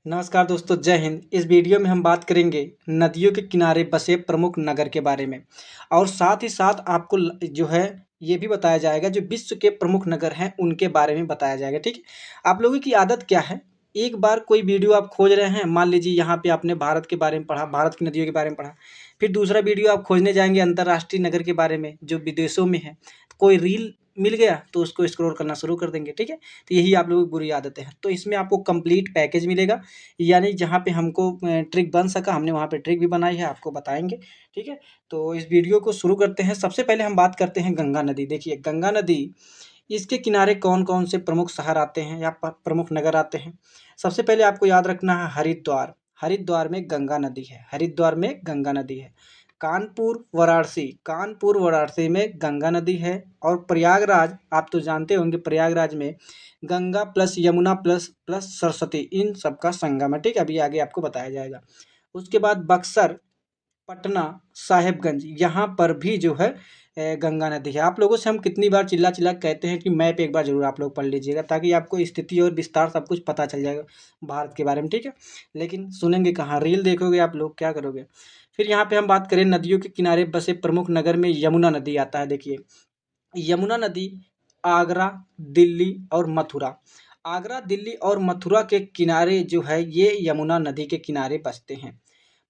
नमस्कार दोस्तों, जय हिंद। इस वीडियो में हम बात करेंगे नदियों के किनारे बसे प्रमुख नगर के बारे में और साथ ही साथ आपको जो है ये भी बताया जाएगा जो विश्व के प्रमुख नगर हैं उनके बारे में बताया जाएगा। ठीक है। आप लोगों की आदत क्या है, एक बार कोई वीडियो आप खोज रहे हैं, मान लीजिए यहाँ पे आपने भारत के बारे में पढ़ा, भारत की नदियों के बारे में पढ़ा, फिर दूसरा वीडियो आप खोजने जाएंगे अंतर्राष्ट्रीय नगर के बारे में जो विदेशों में है, कोई रील मिल गया तो उसको स्क्रॉल करना शुरू कर देंगे। ठीक है। तो यही आप लोगों की बुरी आदतें हैं। तो इसमें आपको कंप्लीट पैकेज मिलेगा, यानी जहाँ पे हमको ट्रिक बन सका हमने वहाँ पे ट्रिक भी बनाई है, आपको बताएंगे। ठीक है। तो इस वीडियो को शुरू करते हैं। सबसे पहले हम बात करते हैं गंगा नदी। देखिए गंगा नदी, इसके किनारे कौन कौन से प्रमुख शहर आते हैं या प्रमुख नगर आते हैं। सबसे पहले आपको याद रखना है हरिद्वार। हरिद्वार में गंगा नदी है, हरिद्वार में गंगा नदी है। कानपुर वाराणसी, कानपुर वाराणसी में गंगा नदी है। और प्रयागराज, आप तो जानते होंगे प्रयागराज में Ganga plus Yamuna plus plus Saraswati, इन सबका संगम है। ठीक है, अभी आगे आपको बताया जाएगा। उसके बाद बक्सर, पटना, साहेबगंज, यहाँ पर भी जो है गंगा नदी है। आप लोगों से हम कितनी बार चिल्ला चिल्ला कहते हैं कि मैप एक बार जरूर आप लोग पढ़ लीजिएगा, ताकि आपको स्थिति और विस्तार सब कुछ पता चल जाएगा भारत के बारे में। ठीक है। लेकिन सुनेंगे कहाँ, रील देखोगे आप लोग, क्या करोगे। फिर यहाँ पे हम बात करें नदियों के किनारे बसे प्रमुख नगर में यमुना नदी आता है। देखिए यमुना नदी आगरा, दिल्ली और मथुरा, आगरा, दिल्ली और मथुरा के किनारे जो है ये यमुना नदी के किनारे बसते हैं।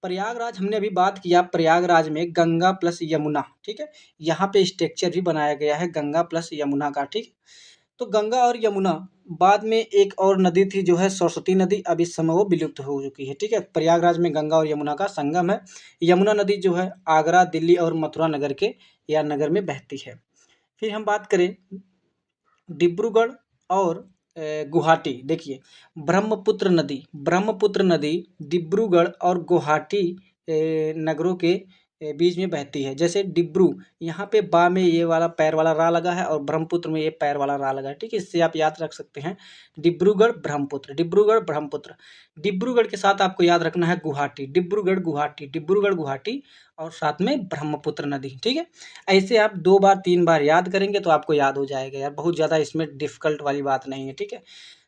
प्रयागराज हमने अभी बात किया, प्रयागराज में गंगा प्लस यमुना। ठीक है। यहाँ पे स्ट्रक्चर भी बनाया गया है गंगा प्लस यमुना का। ठीक है। तो गंगा और यमुना, बाद में एक और नदी थी जो है सरस्वती नदी, अब इस समय वो विलुप्त हो चुकी है। ठीक है। प्रयागराज में गंगा और यमुना का संगम है। यमुना नदी जो है आगरा, दिल्ली और मथुरा नगर के या नगर में बहती है। फिर हम बात करें डिब्रूगढ़ और गुवाहाटी। देखिए ब्रह्मपुत्र नदी, ब्रह्मपुत्र नदी डिब्रूगढ़ और गुवाहाटी नगरों के बीच में बहती है। जैसे डिब्रू, यहाँ पे बा में ये वाला पैर वाला रा लगा है और ब्रह्मपुत्र में ये पैर वाला रा लगा है। ठीक है, इससे आप याद रख सकते हैं डिब्रूगढ़ ब्रह्मपुत्र, डिब्रूगढ़ ब्रह्मपुत्र। डिब्रूगढ़ के साथ आपको याद रखना है गुवाहाटी, डिब्रूगढ़ गुवाहाटी, डिब्रूगढ़ गुवाहाटी और साथ में ब्रह्मपुत्र नदी। ठीक है। ऐसे आप 2 बार 3 बार याद करेंगे तो आपको याद हो जाएगा यार, बहुत ज़्यादा इसमें डिफ़िकल्ट वाली बात नहीं है। ठीक है।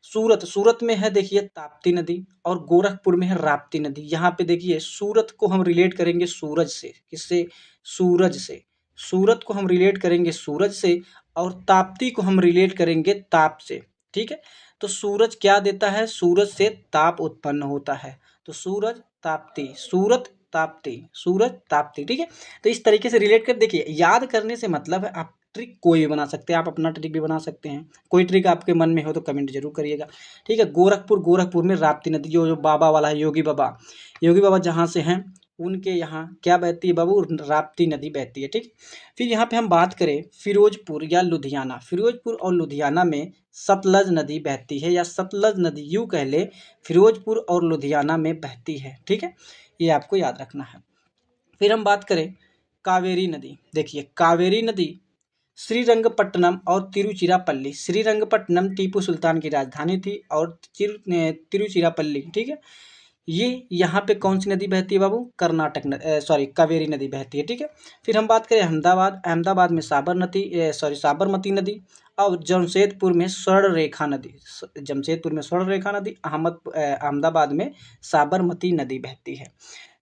सूरत, सूरत में है देखिए ताप्ती नदी और गोरखपुर में है राप्ती नदी। यहाँ पे देखिए सूरत को हम रिलेट करेंगे सूरज से, किससे, सूरज से। सूरत को हम रिलेट करेंगे सूरज से और ताप्ती को हम रिलेट करेंगे ताप से। ठीक है। तो सूरज क्या देता है, सूरज से ताप उत्पन्न होता है। तो सूरज ताप्ती, सूरत ताप्ती, सूरज ताप्ती। ठीक है। तो इस तरीके से रिलेट कर देखिए, याद करने से मतलब है आप ट्रिक कोई भी बना सकते हैं, आप अपना ट्रिक भी बना सकते हैं। कोई ट्रिक आपके मन में हो तो कमेंट जरूर करिएगा। ठीक है। गोरखपुर, गोरखपुर में राप्ती नदी, जो बाबा वाला है, योगी बाबा, योगी बाबा जहाँ से हैं उनके यहाँ क्या बहती है बाबू, राप्ती नदी बहती है। ठीक। फिर यहाँ पे हम बात करें फिरोजपुर या लुधियाना, फिरोजपुर और लुधियाना में सतलज नदी बहती है, या सतलज नदी यूँ कह ले फिरोजपुर और लुधियाना में बहती है। ठीक है, ये आपको याद रखना है। फिर हम बात करें कावेरी नदी। देखिए कावेरी नदी श्रीरंगपट्टनम और तिरुचिरापल्ली, श्रीरंगपट्टनम टीपू सुल्तान की राजधानी थी और तिरुचिरापल्ली, ठीक है, ये यहाँ पे कौन सी नदी बहती है बाबू, कावेरी नदी बहती है। ठीक है। फिर हम बात करें अहमदाबाद, अहमदाबाद में साबरमती नदी और जमशेदपुर में स्वर्ण रेखा नदी, जमशेदपुर में स्वर्ण रेखा नदी, अहमदाबाद में साबरमती नदी बहती है।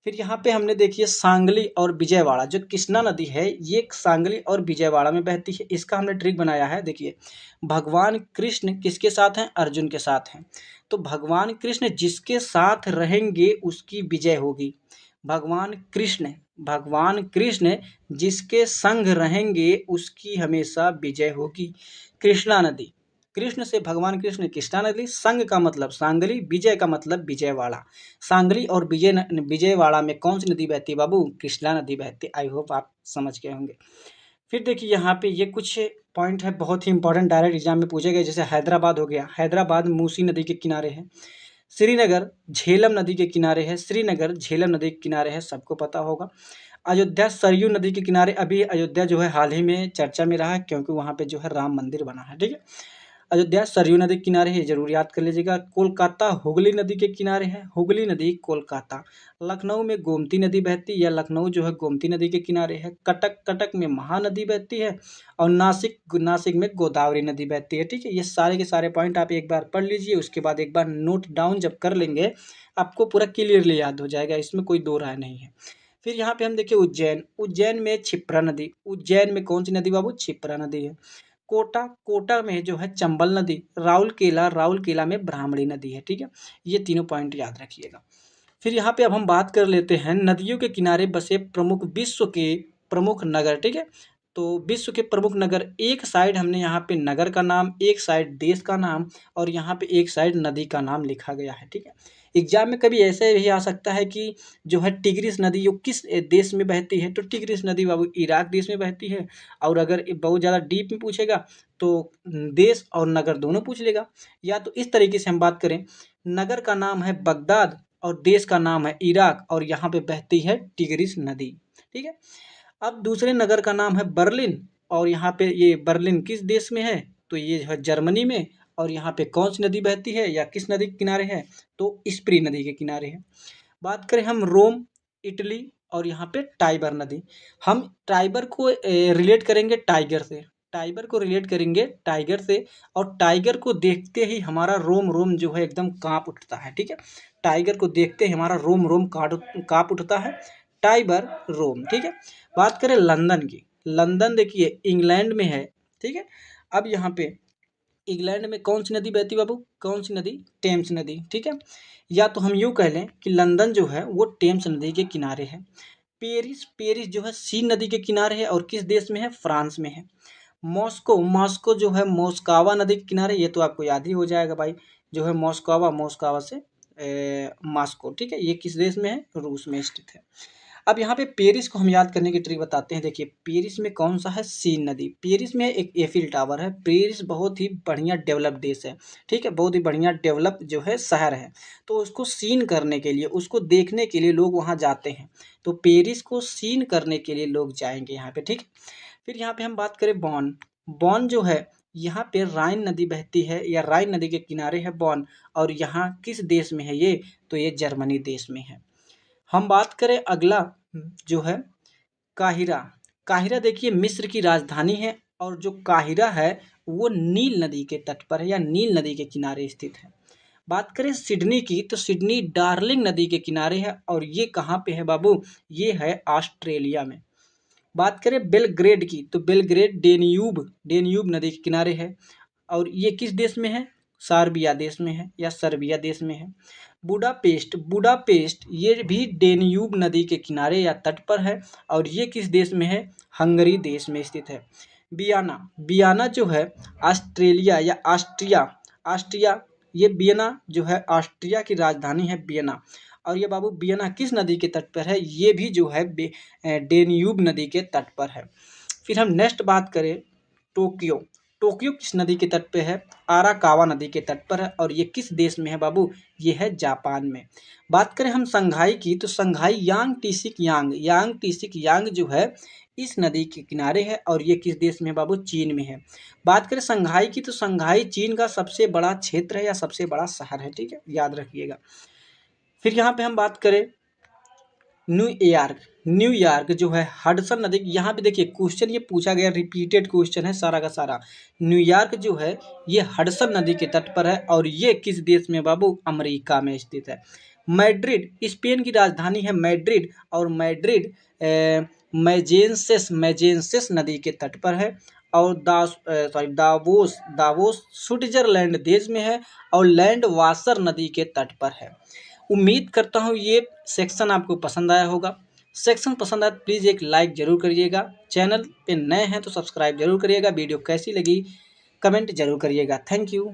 फिर यहाँ पे हमने देखिए सांगली और विजयवाड़ा, जो कृष्णा नदी है ये सांगली और विजयवाड़ा में बहती है। इसका हमने ट्रिक बनाया है। देखिए भगवान कृष्ण किसके साथ हैं, अर्जुन के साथ हैं। तो भगवान कृष्ण जिसके साथ रहेंगे उसकी विजय होगी। भगवान कृष्ण, भगवान कृष्ण जिसके संग रहेंगे उसकी हमेशा विजय होगी। कृष्णा नदी, कृष्ण से भगवान कृष्ण, कृष्णा नदी, संग का मतलब सांगली, विजय का मतलब विजयवाड़ा। सांगली और विजयवाड़ा में कौन सी नदी बहती है बाबू, कृष्णा नदी बहती है। आई होप आप समझ गए होंगे। फिर देखिए यहाँ पे ये कुछ पॉइंट है बहुत ही इंपॉर्टेंट, डायरेक्ट एग्जाम में पूछे गए। जैसे हैदराबाद हो गया, हैदराबाद मूसी नदी के किनारे है। श्रीनगर झेलम नदी के किनारे है, श्रीनगर झेलम नदी के किनारे है, सबको पता होगा। अयोध्या सरयू नदी के किनारे, अभी अयोध्या जो है हाल ही में चर्चा में रहा है क्योंकि वहाँ पे जो है राम मंदिर बना है। ठीक है। अयोध्या सरयू नदी के किनारे है, जरूर याद कर लीजिएगा। कोलकाता हुगली नदी के किनारे है, हुगली नदी कोलकाता। लखनऊ में गोमती नदी बहती है, या लखनऊ जो है गोमती नदी के किनारे है। कटक, कटक में महानदी बहती है। और नासिक, नासिक में गोदावरी नदी बहती है। ठीक है, ये सारे के सारे पॉइंट आप एक बार पढ़ लीजिए, उसके बाद एक बार नोट डाउन जब कर लेंगे आपको पूरा क्लियरली याद हो जाएगा, इसमें कोई दो राय नहीं है। फिर यहाँ पे हम देखिए उज्जैन, उज्जैन में क्षिप्रा नदी, उज्जैन में कौन सी नदी बाबू, क्षिप्रा नदी है। कोटा, कोटा में जो है चंबल नदी। राउरकेला, राउरकेला में ब्राह्मणी नदी है। ठीक है, ये तीनों पॉइंट याद रखिएगा। फिर यहाँ पे अब हम बात कर लेते हैं नदियों के किनारे बसे प्रमुख विश्व के प्रमुख नगर। ठीक है, तो विश्व के प्रमुख नगर, एक साइड हमने यहाँ पे नगर का नाम, एक साइड देश का नाम, और यहाँ पे एक साइड नदी का नाम लिखा गया है। ठीक है, एग्जाम में कभी ऐसे भी आ सकता है कि जो है टिग्रिस नदी वो किस देश में बहती है, तो टिग्रिस नदी बाबू इराक देश में बहती है। और अगर बहुत ज़्यादा डीप में पूछेगा तो देश और नगर दोनों पूछ लेगा। या तो इस तरीके से हम बात करें, नगर का नाम है बगदाद और देश का नाम है इराक, और यहाँ पे बहती है टिग्रिस नदी। ठीक है, अब दूसरे नगर का नाम है बर्लिन, और यहाँ पे ये बर्लिन किस देश में है, तो ये है जर्मनी में। और यहाँ पे कौन सी नदी बहती है या किस नदी के किनारे है, तो स्प्री नदी के किनारे है। बात करें हम रोम, इटली, और यहाँ पे टाइबर नदी। हम टाइबर को रिलेट करेंगे टाइगर से, टाइगर को रिलेट करेंगे टाइगर से, और टाइगर को देखते ही हमारा रोम रोम जो है एकदम काँप उठता है। ठीक है, टाइगर को देखते ही हमारा रोम रोम काँप उठता है, टाइबर रोम। ठीक है, बात करें लंदन की, लंदन देखिए इंग्लैंड में है। ठीक है, अब यहाँ पे इंग्लैंड में कौन सी नदी बहती बाबू, कौन सी नदी, टेम्स नदी। ठीक है, या तो हम यूँ कह लें कि लंदन जो है वो टेम्स नदी के किनारे है। पेरिस, पेरिस जो है सीन नदी के किनारे है, और किस देश में है, फ्रांस में है। मॉस्को, मॉस्को जो है मोस्कावा नदी के किनारे, ये तो आपको याद ही हो जाएगा भाई, जो है मोस्कावा, मोस्कावा से मॉस्को। ठीक है, ये किस देश में है, रूस में स्थित है। अब यहाँ पे पेरिस को हम याद करने की ट्रिक बताते हैं। देखिए पेरिस में कौन सा है, सीन नदी। पेरिस में एक एफिल टावर है। पेरिस बहुत ही बढ़िया डेवलप देश है। ठीक है, बहुत ही बढ़िया डेवलप जो है शहर है। तो उसको सीन करने के लिए, उसको देखने के लिए लोग वहाँ जाते हैं। तो पेरिस को सीन करने के लिए लोग जाएंगे यहाँ पे। ठीक, फिर यहाँ पे हम बात करें बॉन, बॉन जो है यहाँ पे राइन नदी बहती है, या राइन नदी के किनारे है बॉन, और यहाँ किस देश में है ये, तो ये जर्मनी देश में है। हम बात करें अगला जो है काहिरा, काहिरा देखिए मिस्र की राजधानी है, और जो काहिरा है वो नील नदी के तट पर है, या नील नदी के किनारे स्थित है। बात करें सिडनी की, तो सिडनी डार्लिंग नदी के किनारे है, और ये कहाँ पे है बाबू, ये है ऑस्ट्रेलिया में। बात करें बेलग्रेड की, तो बेलग्रेड डेन्यूब, डेन्यूब नदी के किनारे है, और ये किस देश में है, सार्बिया देश में है, या सर्बिया देश में है। बुडापेस्ट, बुडापेस्ट ये भी डेन्यूब नदी के किनारे या तट पर है, और ये किस देश में है, हंगरी देश में स्थित है। बियाना, बियाना जो है ऑस्ट्रेलिया या ऑस्ट्रिया, ऑस्ट्रिया, ये बियना जो है ऑस्ट्रिया की राजधानी है बियना, और ये बाबू बियना किस नदी के तट पर है, ये भी जो है डेन्यूब नदी के तट पर है। फिर हम नेक्स्ट बात करें टोक्यो, टोक्यो किस नदी के तट पे है, आराकावा नदी के तट पर है, और ये किस देश में है बाबू, ये है जापान में। बात करें हम संघाई की, तो संघाई यांग टीसिक यांग, यांग टीसिक यांग जो है इस नदी के किनारे है, और ये किस देश में है बाबू, चीन में है। बात करें संघाई की, तो संघाई चीन का सबसे बड़ा क्षेत्र है, या सबसे बड़ा शहर है। ठीक है, याद रखिएगा। फिर यहाँ पे हम बात करें न्यूयॉर्क, न्यूयॉर्क जो है हडसन नदी, यहाँ पे देखिए क्वेश्चन ये पूछा गया, रिपीटेड क्वेश्चन है सारा का सारा। न्यूयॉर्क जो है ये हडसन नदी के तट पर है, और ये किस देश में बाबू, अमेरिका में स्थित है। मैड्रिड, स्पेन की राजधानी है मैड्रिड, और मैड्रिड मैजेंसेस, मैजेंसेस नदी के तट पर है, और दावोस, दावोस स्विट्जरलैंड देश में है, और लैंड वासर नदी के तट पर है। उम्मीद करता हूँ ये सेक्शन आपको पसंद आया होगा। सेक्शन पसंद आया तो प्लीज़ एक लाइक ज़रूर करिएगा, चैनल पे नए हैं तो सब्सक्राइब जरूर करिएगा। वीडियो कैसी लगी कमेंट जरूर करिएगा। Thank you.